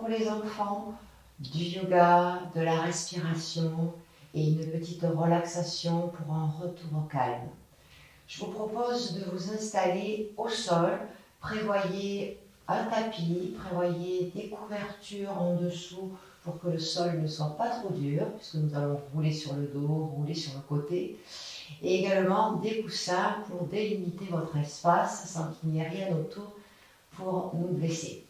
pour les enfants, du yoga, de la respiration et une petite relaxation pour un retour au calme. Je vous propose de vous installer au sol. Prévoyez un tapis, prévoyez des couvertures en dessous pour que le sol ne soit pas trop dur, puisque nous allons rouler sur le dos, rouler sur le côté. Et également des coussins pour délimiter votre espace sans qu'il n'y ait rien autour pour nous blesser.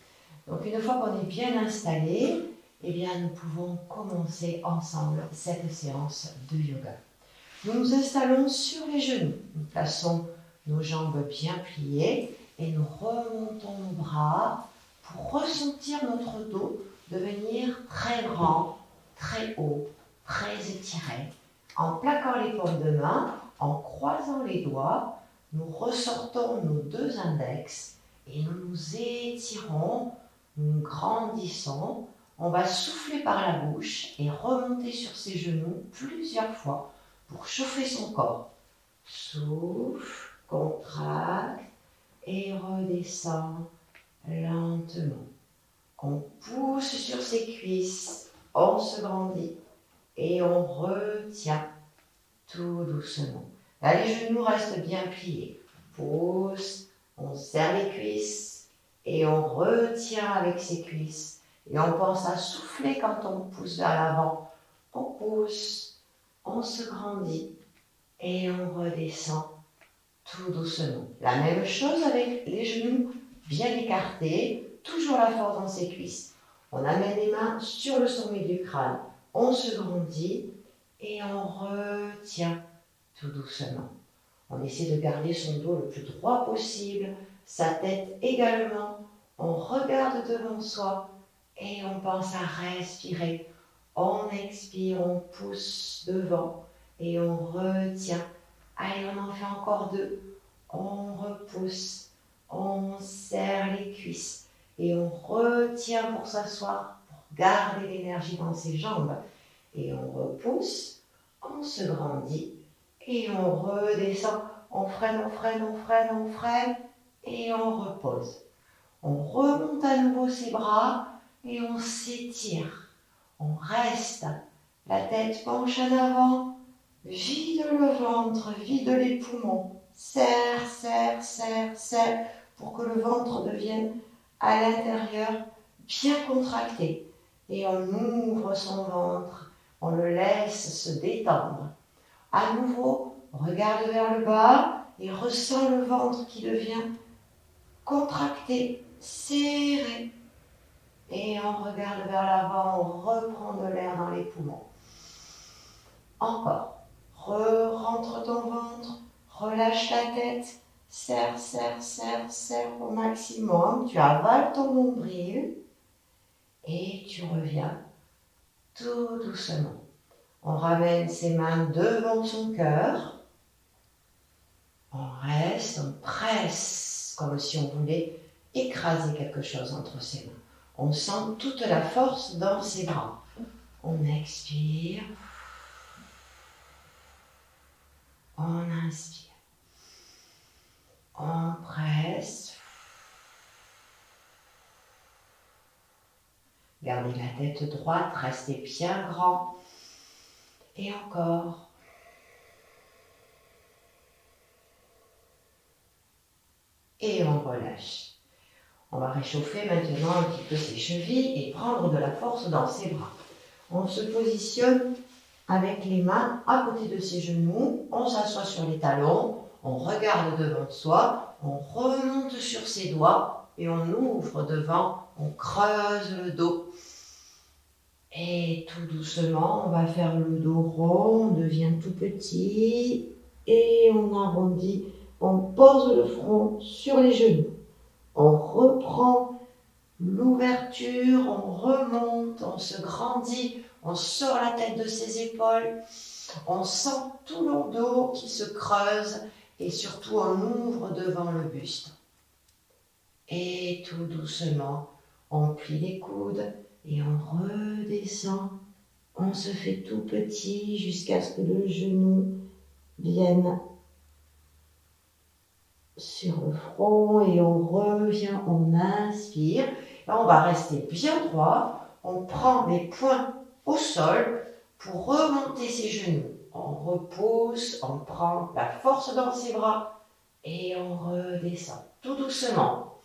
Donc une fois qu'on est bien installé, eh bien, nous pouvons commencer ensemble cette séance de yoga. Nous nous installons sur les genoux. Nous plaçons nos jambes bien pliées et nous remontons nos bras pour ressentir notre dos devenir très grand, très haut, très étiré. En plaquant les paumes de main, en croisant les doigts, nous ressortons nos deux index et nous nous étirons, nous grandissons. On va souffler par la bouche et remonter sur ses genoux plusieurs fois pour chauffer son corps. Souffle, contracte et redescend lentement. On pousse sur ses cuisses, on se grandit et on retient tout doucement. Là, les genoux restent bien pliés. On pousse, on serre les cuisses et on retient avec ses cuisses. Et on pense à souffler quand on pousse vers l'avant. On pousse, on se grandit et on redescend tout doucement. La même chose avec les genoux bien écartés, toujours la force dans ses cuisses. On amène les mains sur le sommet du crâne, on se grandit et on retient tout doucement. On essaie de garder son dos le plus droit possible, sa tête également. On regarde devant soi et on pense à respirer. On expire, on pousse devant et on retient. Allez, on en fait encore deux. On repousse, on serre les cuisses et on retient pour s'asseoir, pour garder l'énergie dans ses jambes. Et on repousse, on se grandit et on redescend. On freine, on freine, on freine, on freine et on repose. On remonte à nouveau ses bras et on s'étire. On reste, la tête penche en avant, vide le ventre, vide les poumons. Serre, serre, serre, serre, pour que le ventre devienne à l'intérieur bien contracté. Et on ouvre son ventre, on le laisse se détendre. À nouveau, regarde vers le bas et ressens le ventre qui devient contracté, serré. Et on regarde vers l'avant, on reprend de l'air dans les poumons. Encore. Rentre ton ventre, relâche la tête, serre, serre, serre, serre au maximum. Tu avales ton nombril et tu reviens tout doucement. On ramène ses mains devant son cœur. On reste, on presse comme si on voulait écraser quelque chose entre ses mains. On sent toute la force dans ses bras. On expire. On inspire. On presse. Gardez la tête droite, restez bien grand. Et encore. Et on relâche. On va réchauffer maintenant un petit peu ses chevilles et prendre de la force dans ses bras. On se positionne avec les mains à côté de ses genoux. On s'assoit sur les talons. On regarde devant soi. On remonte sur ses doigts et on ouvre devant. On creuse le dos. Et tout doucement, on va faire le dos rond. On devient tout petit et on arrondit. On pose le front sur les genoux. On reprend l'ouverture, on remonte, on se grandit, on sort la tête de ses épaules, on sent tout le dos qui se creuse et surtout on ouvre devant le buste. Et tout doucement, on plie les coudes et on redescend. On se fait tout petit jusqu'à ce que le genou vienne sur le front et on revient, on inspire Là, on va rester bien droit. On prend les poings au sol pour remonter ses genoux. On repousse, on prend la force dans ses bras et on redescend tout doucement.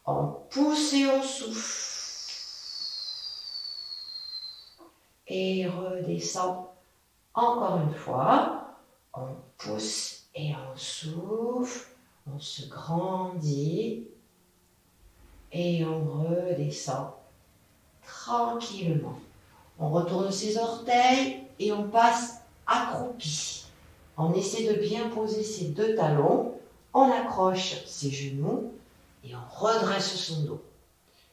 On pousse et on souffle. Et redescend encore une fois. On pousse et on souffle. On se grandit. Et on redescend tranquillement. On retourne ses orteils et on passe accroupi. On essaie de bien poser ses deux talons. On accroche ses genoux et on redresse son dos.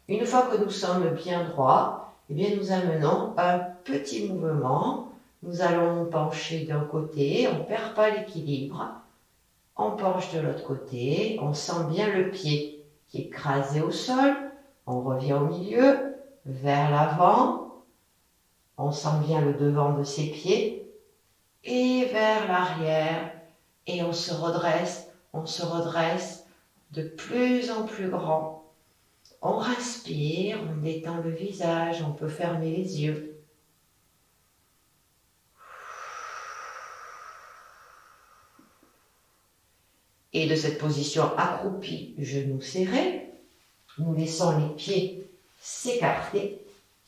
Une fois que nous sommes bien droits, eh bien nous amenons un petit mouvement. Nous allons nous pencher d'un côté, on ne perd pas l'équilibre. On penche de l'autre côté, on sent bien le pied qui est écrasé au sol. On revient au milieu, vers l'avant. On sent bien le devant de ses pieds. Et vers l'arrière. Et on se redresse de plus en plus grand. On respire, on détend le visage, on peut fermer les yeux. Et de cette position accroupie, genoux serrés, nous laissons les pieds s'écarter,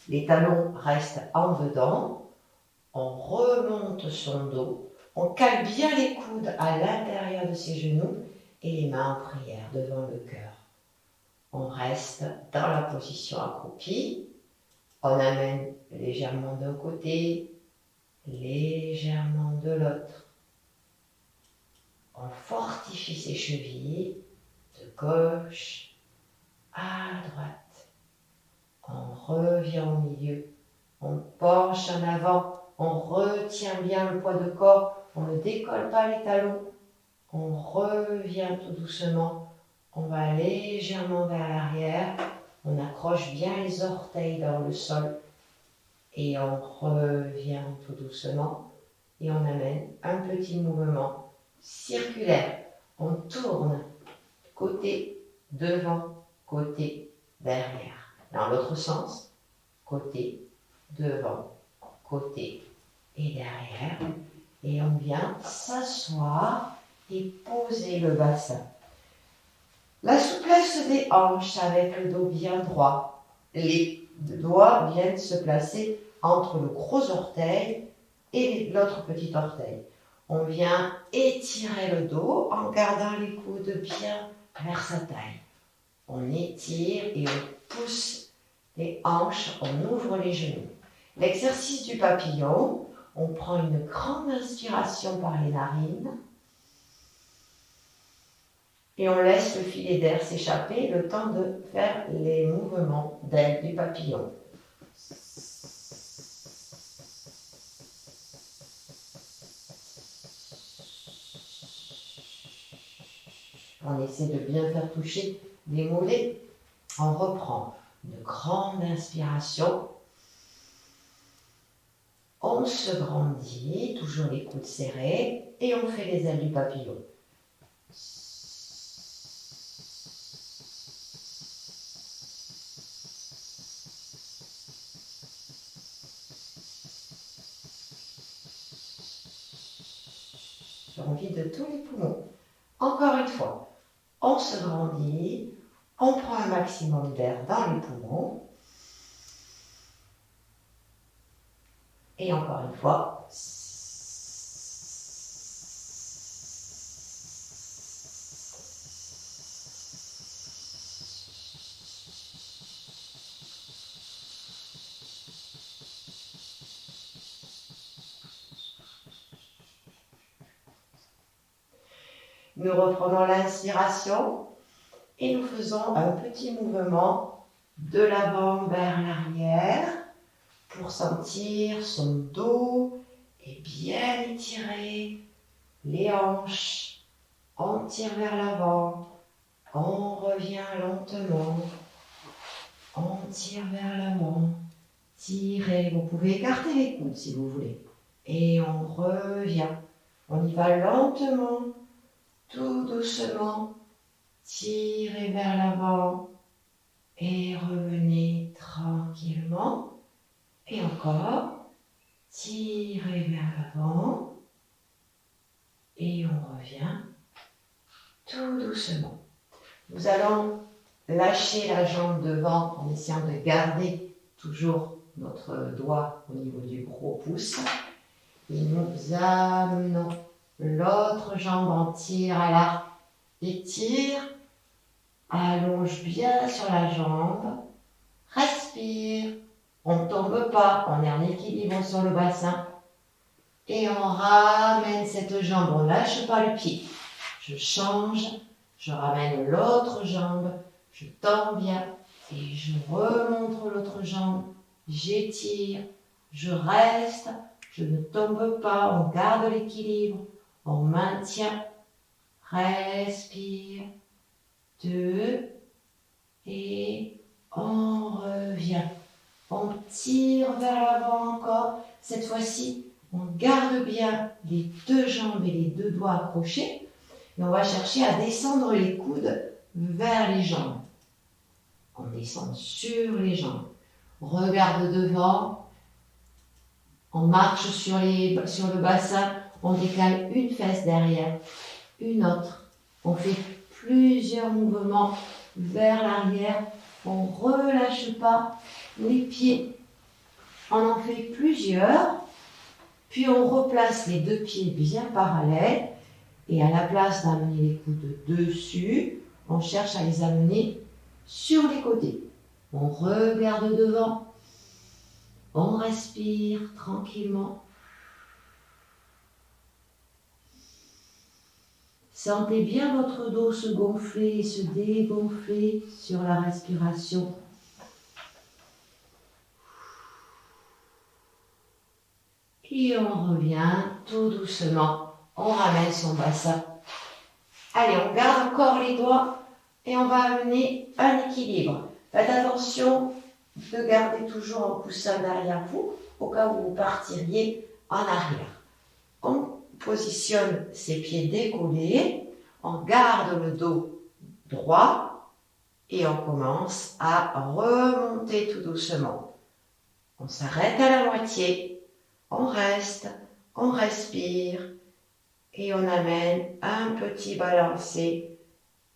les talons restent en dedans, on remonte son dos, on cale bien les coudes à l'intérieur de ses genoux et les mains en prière devant le cœur. On reste dans la position accroupie, on amène légèrement d'un côté, légèrement de l'autre. On fortifie ses chevilles de gauche à droite. On revient au milieu. On penche en avant. On retient bien le poids de corps. On ne décolle pas les talons. On revient tout doucement. On va légèrement vers l'arrière. On accroche bien les orteils dans le sol. Et on revient tout doucement. Et on amène un petit mouvement circulaire. On tourne côté, devant, côté, derrière. Dans l'autre sens, côté, devant, côté et derrière. Et on vient s'asseoir et poser le bassin. La souplesse des hanches avec le dos bien droit. Les doigts viennent se placer entre le gros orteil et l'autre petit orteil. On vient étirer le dos en gardant les coudes bien vers sa taille. On étire et on pousse les hanches, on ouvre les genoux. L'exercice du papillon, on prend une grande inspiration par les narines et on laisse le filet d'air s'échapper le temps de faire les mouvements d'aile du papillon. On essaie de bien faire toucher les mollets. On reprend une grande inspiration. On se grandit, toujours les coudes serrés, et on fait les ailes du papillon. On vide tous les poumons. Encore une fois. On se grandit, on prend un maximum d'air dans les poumons. Et encore une fois. Nous reprenons l'inspiration et nous faisons un petit mouvement de l'avant vers l'arrière pour sentir son dos est bien étiré, les hanches, on tire vers l'avant, on revient lentement, on tire vers l'avant, tirez, vous pouvez écarter les coudes si vous voulez, et on revient, on y va lentement, tout doucement, tirez vers l'avant Et revenez tranquillement. Et encore. Tirez vers l'avant. Et on revient tout doucement. Nous allons lâcher la jambe devant en essayant de garder toujours notre doigt au niveau du gros pouce. Et nous amenons l'autre jambe en tire à l'arc. Étire. Allonge bien sur la jambe. Respire. On ne tombe pas. On est en équilibre sur le bassin. Et on ramène cette jambe. On ne lâche pas le pied. Je change. Je ramène l'autre jambe. Je tends bien. Et je remonte l'autre jambe. J'étire. Je reste. Je ne tombe pas. On garde l'équilibre. On maintient. Respire. 2. Et on revient. On tire vers l'avant encore. Cette fois-ci, on garde bien les deux jambes et les deux doigts accrochés. Et on va chercher à descendre les coudes vers les jambes. On descend sur les jambes. On regarde devant. On marche sur le bassin. On décale une fesse derrière, une autre. On fait plusieurs mouvements vers l'arrière. On ne relâche pas les pieds. On en fait plusieurs. Puis on replace les deux pieds bien parallèles. Et à la place d'amener les coudes dessus, on cherche à les amener sur les côtés. On regarde devant. On respire tranquillement. Sentez bien votre dos se gonfler et se dégonfler sur la respiration. Et on revient tout doucement. On ramène son bassin. Allez, on garde encore les doigts et on va amener un équilibre. Faites attention de garder toujours un coussin derrière vous au cas où vous partiriez en arrière. On positionne ses pieds décollés, on garde le dos droit et on commence à remonter tout doucement. On s'arrête à la moitié, on reste, on respire et on amène un petit balancé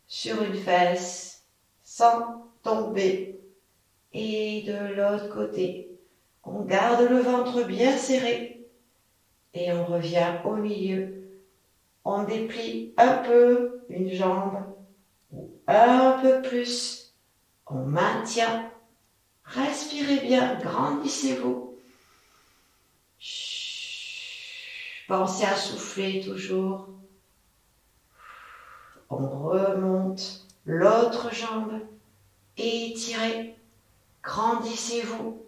sur une fesse sans tomber. Et de l'autre côté, on garde le ventre bien serré et on revient au milieu. On déplie un peu une jambe ou un peu plus. On maintient. Respirez bien, grandissez-vous. Pensez à souffler toujours. On remonte l'autre jambe. Étirez. Grandissez-vous.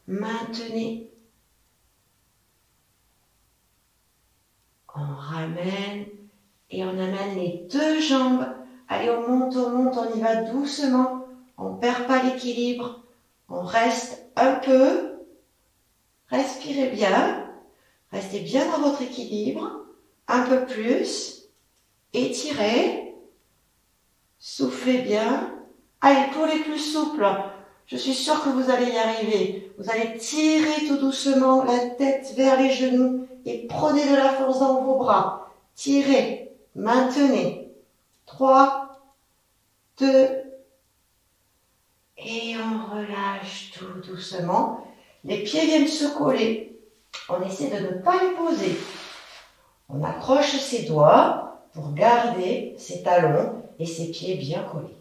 Maintenez. On ramène et on amène les deux jambes. Allez, on monte, on y va doucement. On ne perd pas l'équilibre. On reste un peu. Respirez bien. Restez bien dans votre équilibre. Un peu plus. Étirez. Soufflez bien. Allez, pour les plus souples, je suis sûre que vous allez y arriver. Vous allez tirer tout doucement la tête vers les genoux et prenez de la force dans vos bras. Tirez, maintenez. 3, 2, et on relâche tout doucement. Les pieds viennent se coller. On essaie de ne pas les poser. On accroche ses doigts pour garder ses talons et ses pieds bien collés.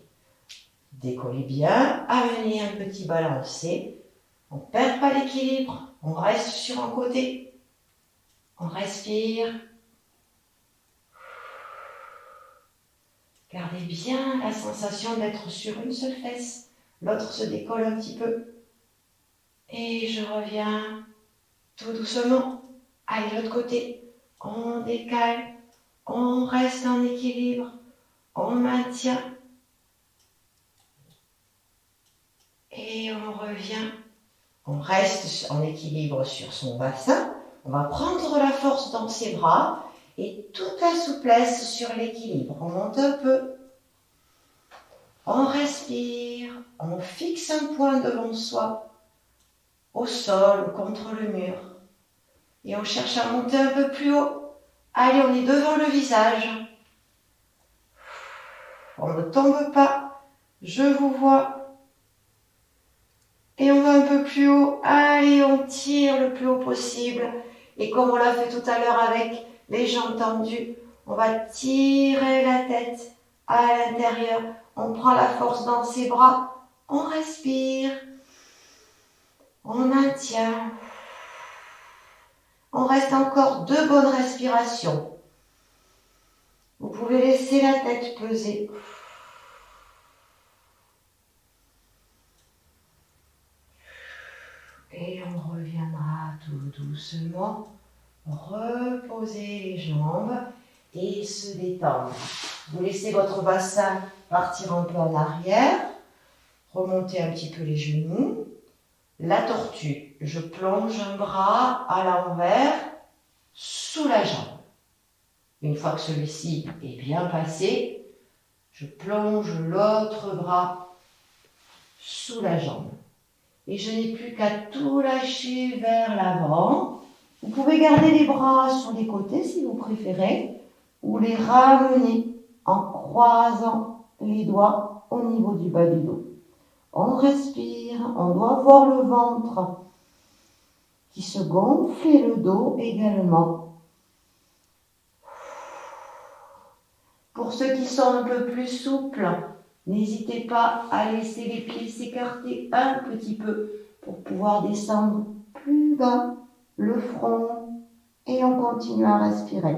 Décollez bien, amenez un petit balancé. On ne perd pas l'équilibre, on reste sur un côté. On respire. Gardez bien la sensation d'être sur une seule fesse. L'autre se décolle un petit peu. Et je reviens tout doucement. Allez, l'autre côté. On décale. On reste en équilibre. On maintient. Et on revient. On reste en équilibre sur son bassin. On va prendre la force dans ses bras et toute la souplesse sur l'équilibre. On monte un peu. On respire, on fixe un point devant soi, au sol ou contre le mur. Et on cherche à monter un peu plus haut. Allez, on est devant le visage. On ne tombe pas, je vous vois. Et on va un peu plus haut. Allez, on tire le plus haut possible. Et comme on l'a fait tout à l'heure avec les jambes tendues, on va tirer la tête à l'intérieur. On prend la force dans ses bras. On respire. On maintient. On reste encore 2 bonnes respirations. Vous pouvez laisser la tête peser. Et on reviendra tout doucement reposer les jambes et se détendre. Vous laissez votre bassin partir un peu en arrière, remontez un petit peu les genoux. La tortue, je plonge un bras à l'envers sous la jambe. Une fois que celui-ci est bien passé, je plonge l'autre bras sous la jambe. Et je n'ai plus qu'à tout lâcher vers l'avant. Vous pouvez garder les bras sur les côtés si vous préférez, ou les ramener en croisant les doigts au niveau du bas du dos. On respire, on doit voir le ventre qui se gonfle et le dos également. Pour ceux qui sont un peu plus souples, n'hésitez pas à laisser les pieds s'écarter un petit peu pour pouvoir descendre plus bas le front et on continue à respirer.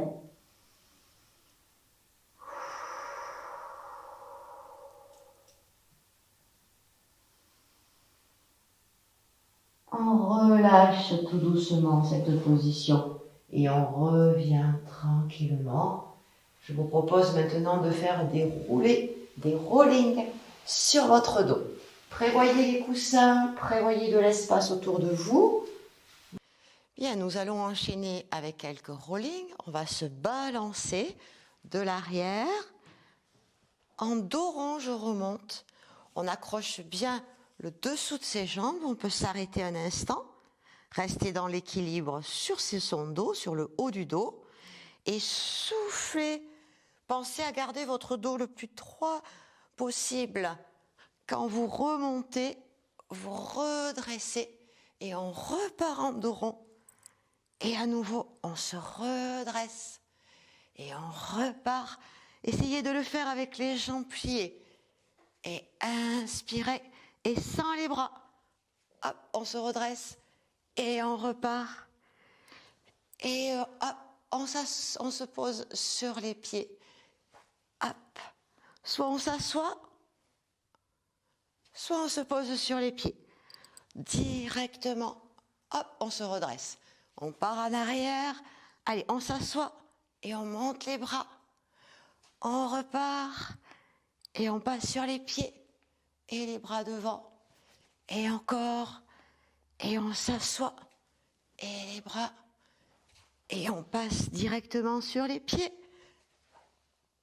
On relâche tout doucement cette position et on revient tranquillement. Je vous propose maintenant de faire des roulés, des rollings sur votre dos. Prévoyez les coussins, prévoyez de l'espace autour de vous. Bien, nous allons enchaîner avec quelques rollings. On va se balancer de l'arrière. En dos rond, je remonte. On accroche bien le dessous de ses jambes. On peut s'arrêter un instant, rester dans l'équilibre sur son dos, sur le haut du dos, et souffler. Pensez à garder votre dos le plus droit possible. Quand vous remontez, vous redressez et on repart en dos rond. Et à nouveau, on se redresse et on repart. Essayez de le faire avec les jambes pliées. Et inspirez et sans les bras. Hop, on se redresse et on repart. Et hop, on se pose sur les pieds. Hop, soit on s'assoit, soit on se pose sur les pieds. Directement, hop, on se redresse. On part en arrière. Allez, on s'assoit et on monte les bras. On repart et on passe sur les pieds et les bras devant. Et encore, et on s'assoit et les bras. Et on passe directement sur les pieds.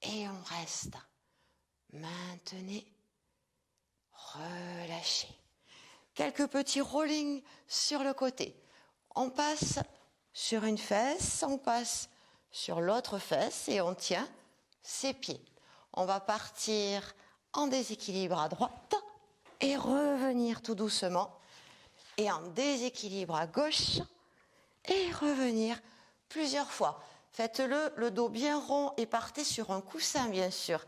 Et on reste. Maintenez. Relâchez. Quelques petits rollings sur le côté. On passe sur une fesse, on passe sur l'autre fesse et on tient ses pieds. On va partir en déséquilibre à droite et revenir tout doucement. Et en déséquilibre à gauche et revenir plusieurs fois. Faites-le le dos bien rond et partez sur un coussin bien sûr.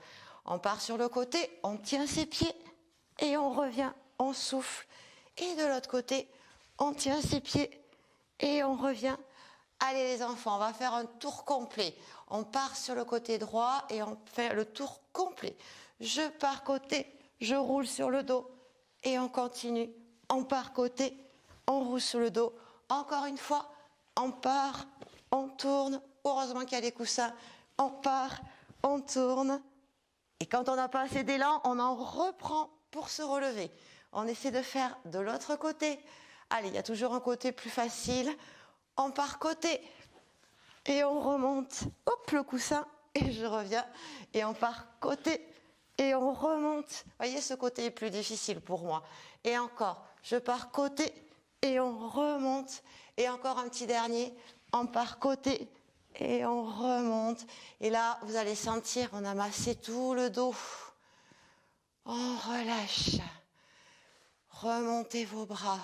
On part sur le côté, on tient ses pieds et on revient, on souffle. Et de l'autre côté, on tient ses pieds et on revient. Allez les enfants, on va faire un tour complet. On part sur le côté droit et on fait le tour complet. Je pars côté, je roule sur le dos et on continue. On part côté, on roule sur le dos. Encore une fois, on part, on tourne. Heureusement qu'il y a des coussins. On part, on tourne. Et quand on n'a pas assez d'élan, on en reprend pour se relever. On essaie de faire de l'autre côté. Allez, il y a toujours un côté plus facile. On part côté et on remonte. Hop, le coussin et je reviens. Et on part côté Et on remonte. Vous voyez, ce côté est plus difficile pour moi. Et encore, je pars côté et on remonte. Et encore un petit dernier, on part côté et on remonte. Et là, vous allez sentir, on a massé tout le dos. On relâche. Remontez vos bras.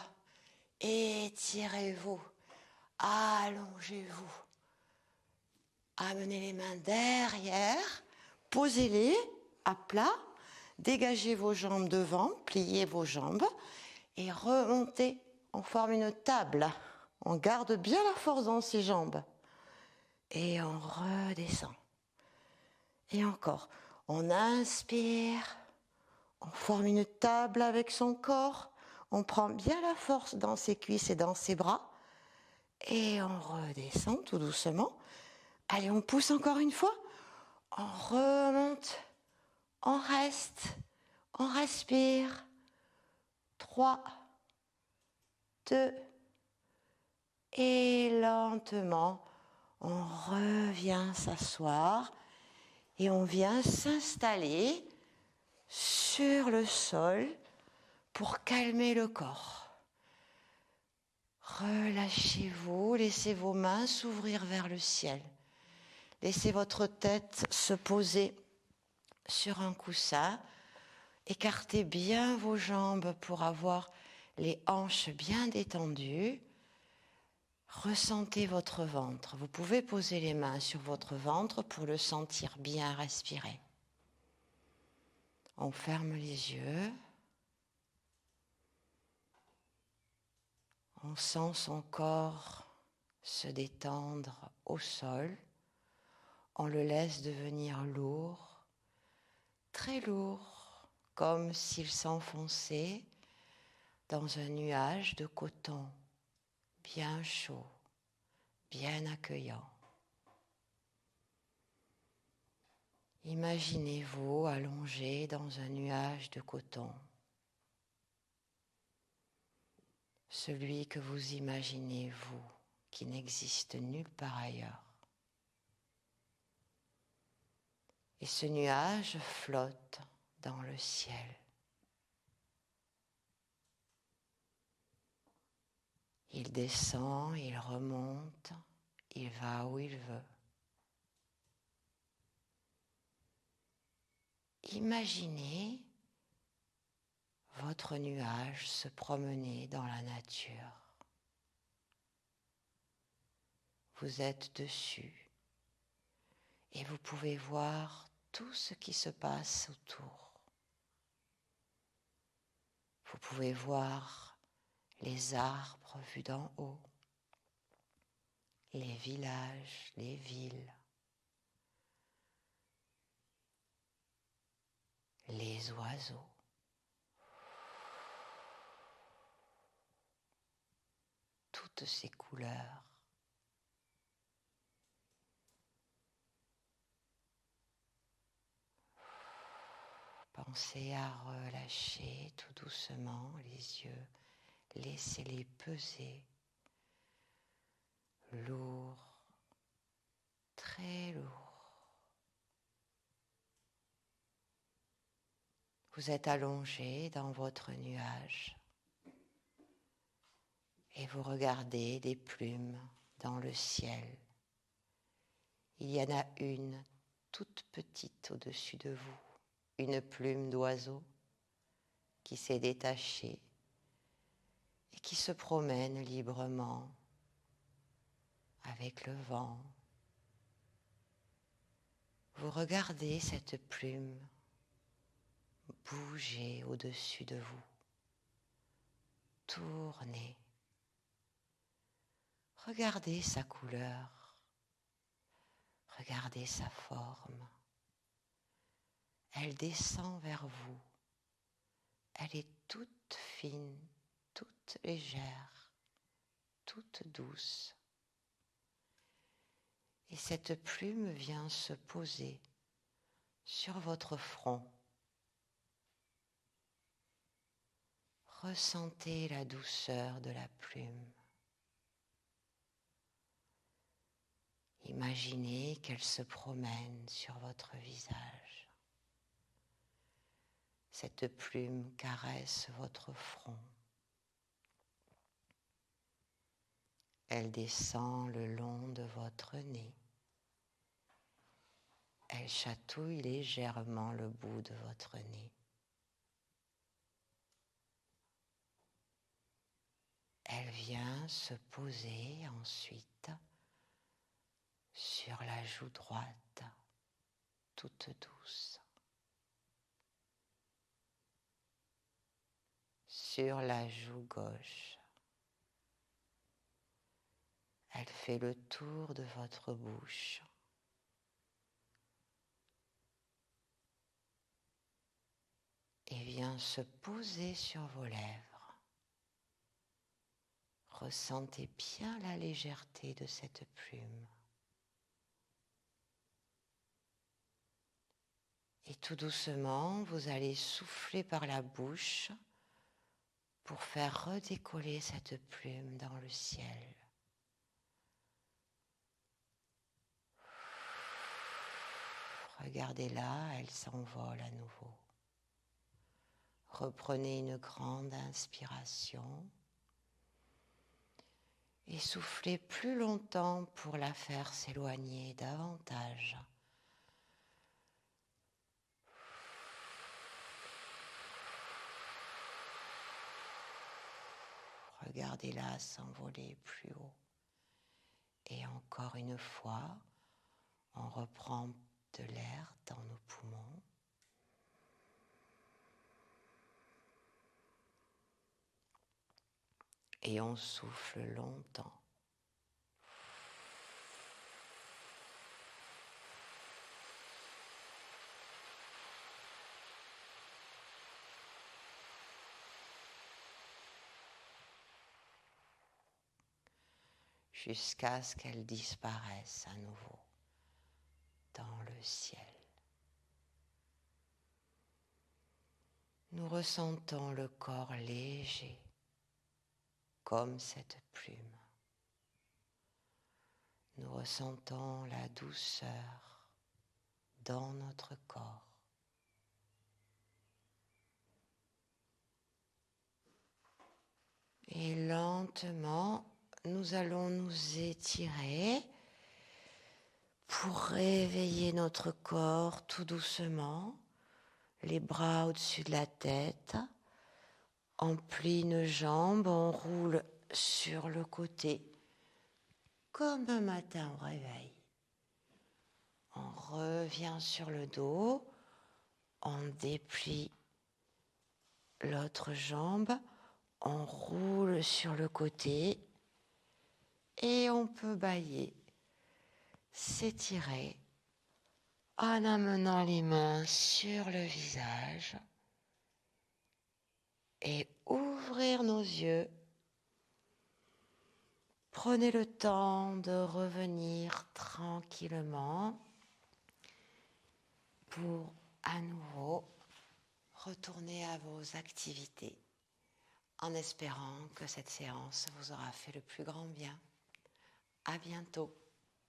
Étirez-vous. Allongez-vous. Amenez les mains derrière. Posez-les à plat. Dégagez vos jambes devant. Pliez vos jambes. Et remontez. On forme une table. On garde bien la force dans ses jambes. Et on redescend. Et encore. On inspire. On forme une table avec son corps. On prend bien la force dans ses cuisses et dans ses bras. Et on redescend tout doucement. Allez, on pousse encore une fois. On remonte. On reste. On respire. 3, 2. Et lentement, on revient s'asseoir. Et on vient s'installer sur le sol pour calmer le corps. Relâchez-vous, laissez vos mains s'ouvrir vers le ciel. Laissez votre tête se poser sur un coussin. Écartez bien vos jambes pour avoir les hanches bien détendues. Ressentez votre ventre. Vous pouvez poser les mains sur votre ventre pour le sentir bien respirer. On ferme les yeux. On sent son corps se détendre au sol. On le laisse devenir lourd, très lourd, comme s'il s'enfonçait dans un nuage de coton, bien chaud, bien accueillant. Imaginez-vous allongé dans un nuage de coton. Celui que vous imaginez, vous, qui n'existe nulle part ailleurs. Et ce nuage flotte dans le ciel. Il descend, il remonte, il va où il veut. Imaginez votre nuage se promener dans la nature. Vous êtes dessus et vous pouvez voir tout ce qui se passe autour. Vous pouvez voir les arbres vus d'en haut, les villages, les villes, les oiseaux. Toutes ces couleurs. Pensez à relâcher tout doucement les yeux. Laissez-les peser. Lourd, très lourd. Vous êtes allongé dans votre nuage et vous regardez des plumes dans le ciel. Il y en a une toute petite au-dessus de vous, une plume d'oiseau qui s'est détachée et qui se promène librement avec le vent. Vous regardez cette plume bouger au-dessus de vous, tourner. Regardez sa couleur, regardez sa forme. Elle descend vers vous. Elle est toute fine, toute légère, toute douce. Et cette plume vient se poser sur votre front. Ressentez la douceur de la plume. Imaginez qu'elle se promène sur votre visage. Cette plume caresse votre front. Elle descend le long de votre nez. Elle chatouille légèrement le bout de votre nez. Elle vient se poser ensuite sur la joue droite, toute douce. Sur la joue gauche. Elle fait le tour de votre bouche. Et vient se poser sur vos lèvres. Ressentez bien la légèreté de cette plume. Et tout doucement, vous allez souffler par la bouche pour faire redécoller cette plume dans le ciel. Regardez-la, elle s'envole à nouveau. Reprenez une grande inspiration et soufflez plus longtemps pour la faire s'éloigner davantage. Regardez-la s'envoler plus haut. Et encore une fois, on reprend de l'air dans nos poumons. Et on souffle longtemps. Jusqu'à ce qu'elle disparaisse à nouveau dans le ciel. Nous ressentons le corps léger, comme cette plume. Nous ressentons la douceur dans notre corps. Et lentement, nous allons nous étirer pour réveiller notre corps tout doucement, les bras au-dessus de la tête, on plie une jambe, on roule sur le côté, comme un matin au réveil. On revient sur le dos, on déplie l'autre jambe, on roule sur le côté et on peut bâiller, s'étirer en amenant les mains sur le visage et ouvrir nos yeux. Prenez le temps de revenir tranquillement pour à nouveau retourner à vos activités en espérant que cette séance vous aura fait le plus grand bien. À bientôt.